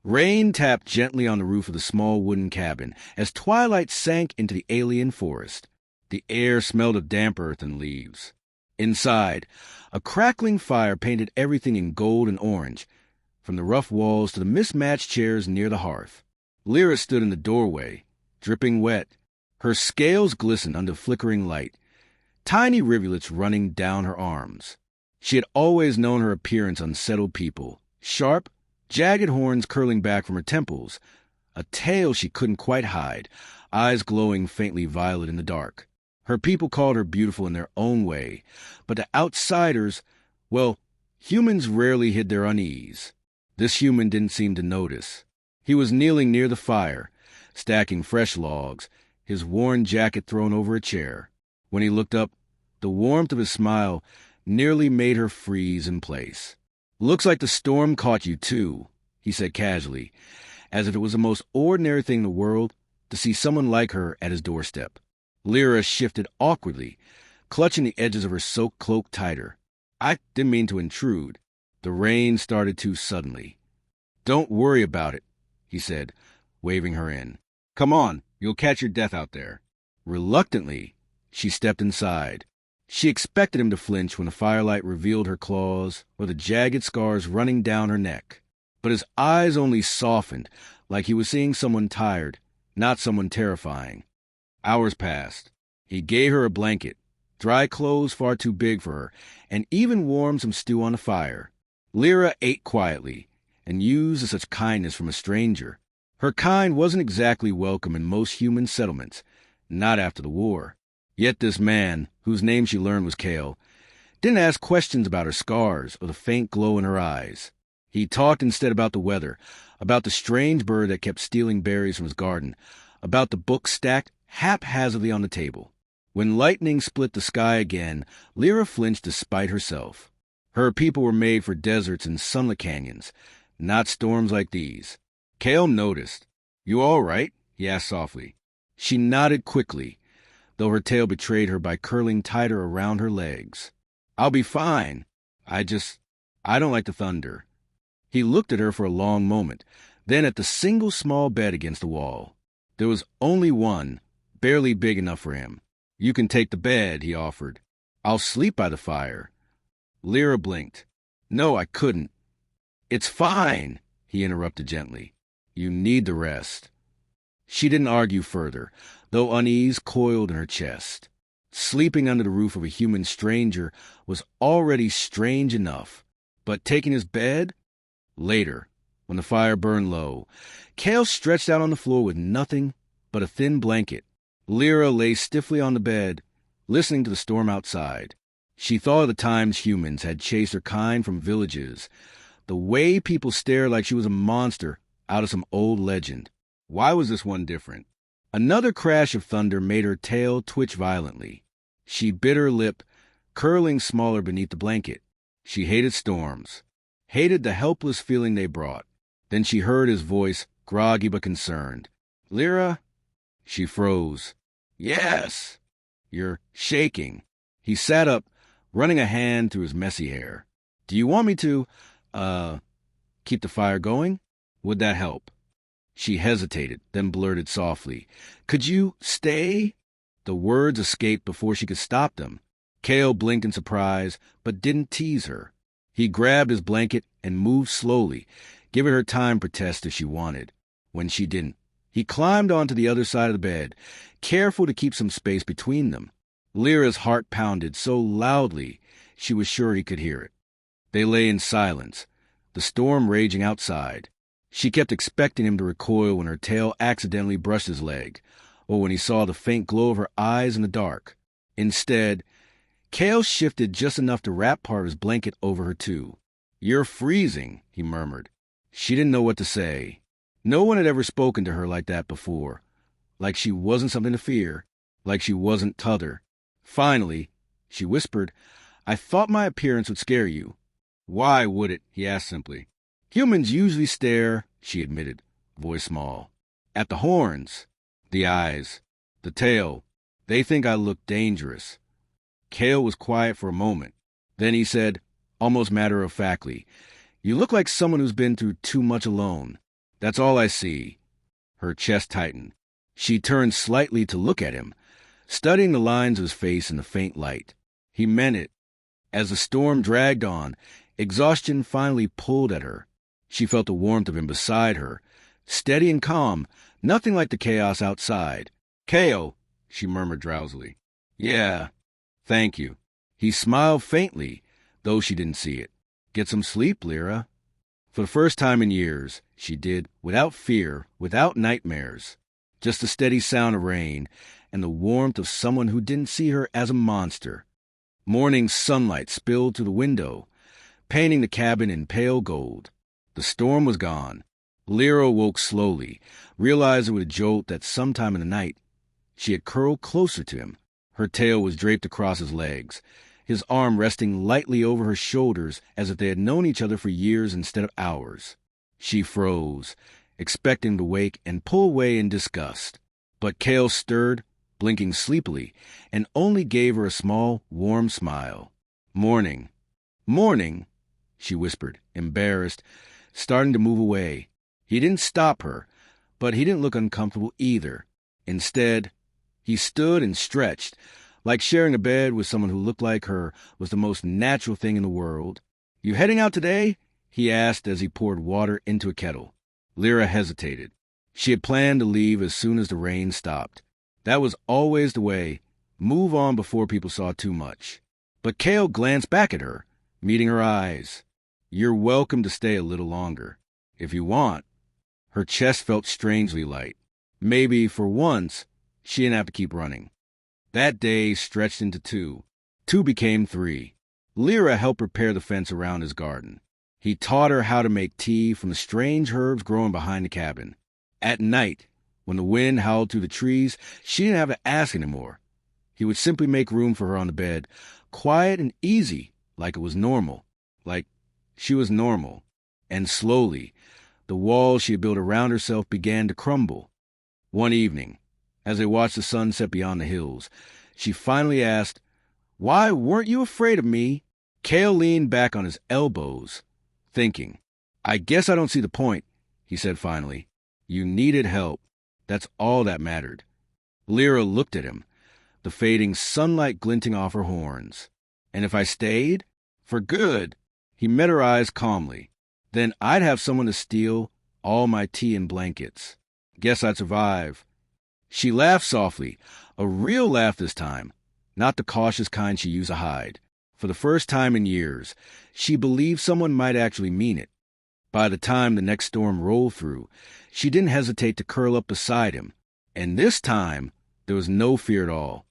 Rain tapped gently on the roof of the small wooden cabin as twilight sank into the alien forest. The air smelled of damp earth and leaves. Inside, a crackling fire painted everything in gold and orange, from the rough walls to the mismatched chairs near the hearth. Lyra stood in the doorway, dripping wet. Her scales glistened under flickering light, tiny rivulets running down her arms. She had always known her appearance unsettled people, sharp, jagged horns curling back from her temples, a tail she couldn't quite hide, eyes glowing faintly violet in the dark. Her people called her beautiful in their own way, but to outsiders, well, humans rarely hid their unease. This human didn't seem to notice. He was kneeling near the fire, stacking fresh logs, his worn jacket thrown over a chair. When he looked up, the warmth of his smile nearly made her freeze in place. "Looks like the storm caught you, too," he said casually, as if it was the most ordinary thing in the world to see someone like her at his doorstep. Lyra shifted awkwardly, clutching the edges of her soaked cloak tighter. "I didn't mean to intrude." The rain started too suddenly. "Don't worry about it," he said, waving her in. "Come on, you'll catch your death out there." Reluctantly, she stepped inside. She expected him to flinch when the firelight revealed her claws or the jagged scars running down her neck. But his eyes only softened, like he was seeing someone tired, not someone terrifying. Hours passed. He gave her a blanket, dry clothes far too big for her, and even warmed some stew on the fire. Lyra ate quietly, and used to such kindness from a stranger. Her kind wasn't exactly welcome in most human settlements, not after the war. Yet this man, whose name she learned was Kale, didn't ask questions about her scars or the faint glow in her eyes. He talked instead about the weather, about the strange bird that kept stealing berries from his garden, about the books stacked haphazardly on the table. When lightning split the sky again, Lyra flinched despite herself. Her people were made for deserts and sunlit canyons, not storms like these. Kale noticed. "You all right?" he asked softly. She nodded quickly, though her tail betrayed her by curling tighter around her legs. "I'll be fine. I don't like the thunder." He looked at her for a long moment, then at the single small bed against the wall. There was only one, barely big enough for him. "You can take the bed," he offered. "I'll sleep by the fire." Lyra blinked. "No, I couldn't." "It's fine," he interrupted gently. "You need the rest." She didn't argue further, though unease coiled in her chest. Sleeping under the roof of a human stranger was already strange enough, but taking his bed? Later, when the fire burned low, Kale stretched out on the floor with nothing but a thin blanket. Lyra lay stiffly on the bed, listening to the storm outside. She thought of the times humans had chased her kind from villages, the way people stared like she was a monster out of some old legend. Why was this one different? Another crash of thunder made her tail twitch violently. She bit her lip, curling smaller beneath the blanket. She hated storms, hated the helpless feeling they brought. Then she heard his voice, groggy but concerned. "Lyra?" She froze. "Yes." "You're shaking." He sat up, running a hand through his messy hair. "Do you want me to, keep the fire going? Would that help?" She hesitated, then blurted softly, "Could you stay?" The words escaped before she could stop them. Kale blinked in surprise, but didn't tease her. He grabbed his blanket and moved slowly, giving her time to protest if she wanted. When she didn't, he climbed onto the other side of the bed, careful to keep some space between them. Lyra's heart pounded so loudly she was sure he could hear it. They lay in silence, the storm raging outside. She kept expecting him to recoil when her tail accidentally brushed his leg, or when he saw the faint glow of her eyes in the dark. Instead, Kale shifted just enough to wrap part of his blanket over her too. "You're freezing," he murmured. She didn't know what to say. No one had ever spoken to her like that before, like she wasn't something to fear, like she wasn't t'other. Finally, she whispered, "I thought my appearance would scare you." "Why would it?" he asked simply. "Humans usually stare," she admitted, voice small. "At the horns, the eyes, the tail. They think I look dangerous." Kale was quiet for a moment. Then he said, almost matter-of-factly, "You look like someone who's been through too much alone. That's all I see. Her chest tightened. She turned slightly to look at him, studying the lines of his face in the faint light. He meant it. As the storm dragged on, exhaustion finally pulled at her. She felt the warmth of him beside her, steady and calm, nothing like the chaos outside. "Kale," she murmured drowsily. "Yeah, thank you." He smiled faintly, though she didn't see it. "Get some sleep, Lyra." For the first time in years, she did, without fear, without nightmares. Just the steady sound of rain and the warmth of someone who didn't see her as a monster. Morning sunlight spilled through the window, painting the cabin in pale gold. The storm was gone. Lyra woke slowly, realizing with a jolt that sometime in the night she had curled closer to him. Her tail was draped across his legs, his arm resting lightly over her shoulders as if they had known each other for years instead of hours. She froze, expecting to wake and pull away in disgust. But Kale stirred, blinking sleepily, and only gave her a small, warm smile. "Morning." "Morning," she whispered, embarrassed, starting to move away. He didn't stop her, but he didn't look uncomfortable either. Instead, he stood and stretched, like sharing a bed with someone who looked like her was the most natural thing in the world. "You heading out today?" he asked as he poured water into a kettle. Lyra hesitated. She had planned to leave as soon as the rain stopped. That was always the way, move on before people saw too much. But Kale glanced back at her, meeting her eyes. "You're welcome to stay a little longer, if you want." Her chest felt strangely light. Maybe, for once, she didn't have to keep running. That day stretched into two. Two became three. Lyra helped prepare the fence around his garden. He taught her how to make tea from the strange herbs growing behind the cabin. At night, when the wind howled through the trees, she didn't have to ask anymore. He would simply make room for her on the bed, quiet and easy, like it was normal, like she was normal. And slowly, the walls she had built around herself began to crumble. One evening, as they watched the sun set beyond the hills, she finally asked, "Why weren't you afraid of me?" Kale leaned back on his elbows, thinking. "I guess I don't see the point," he said finally. "You needed help. That's all that mattered." Lyra looked at him, the fading sunlight glinting off her horns. "And if I stayed? For good?" He met her eyes calmly. "Then I'd have someone to steal all my tea and blankets. Guess I'd survive." She laughed softly, a real laugh this time, not the cautious kind she used to hide. For the first time in years, she believed someone might actually mean it. By the time the next storm rolled through, she didn't hesitate to curl up beside him. And this time, there was no fear at all.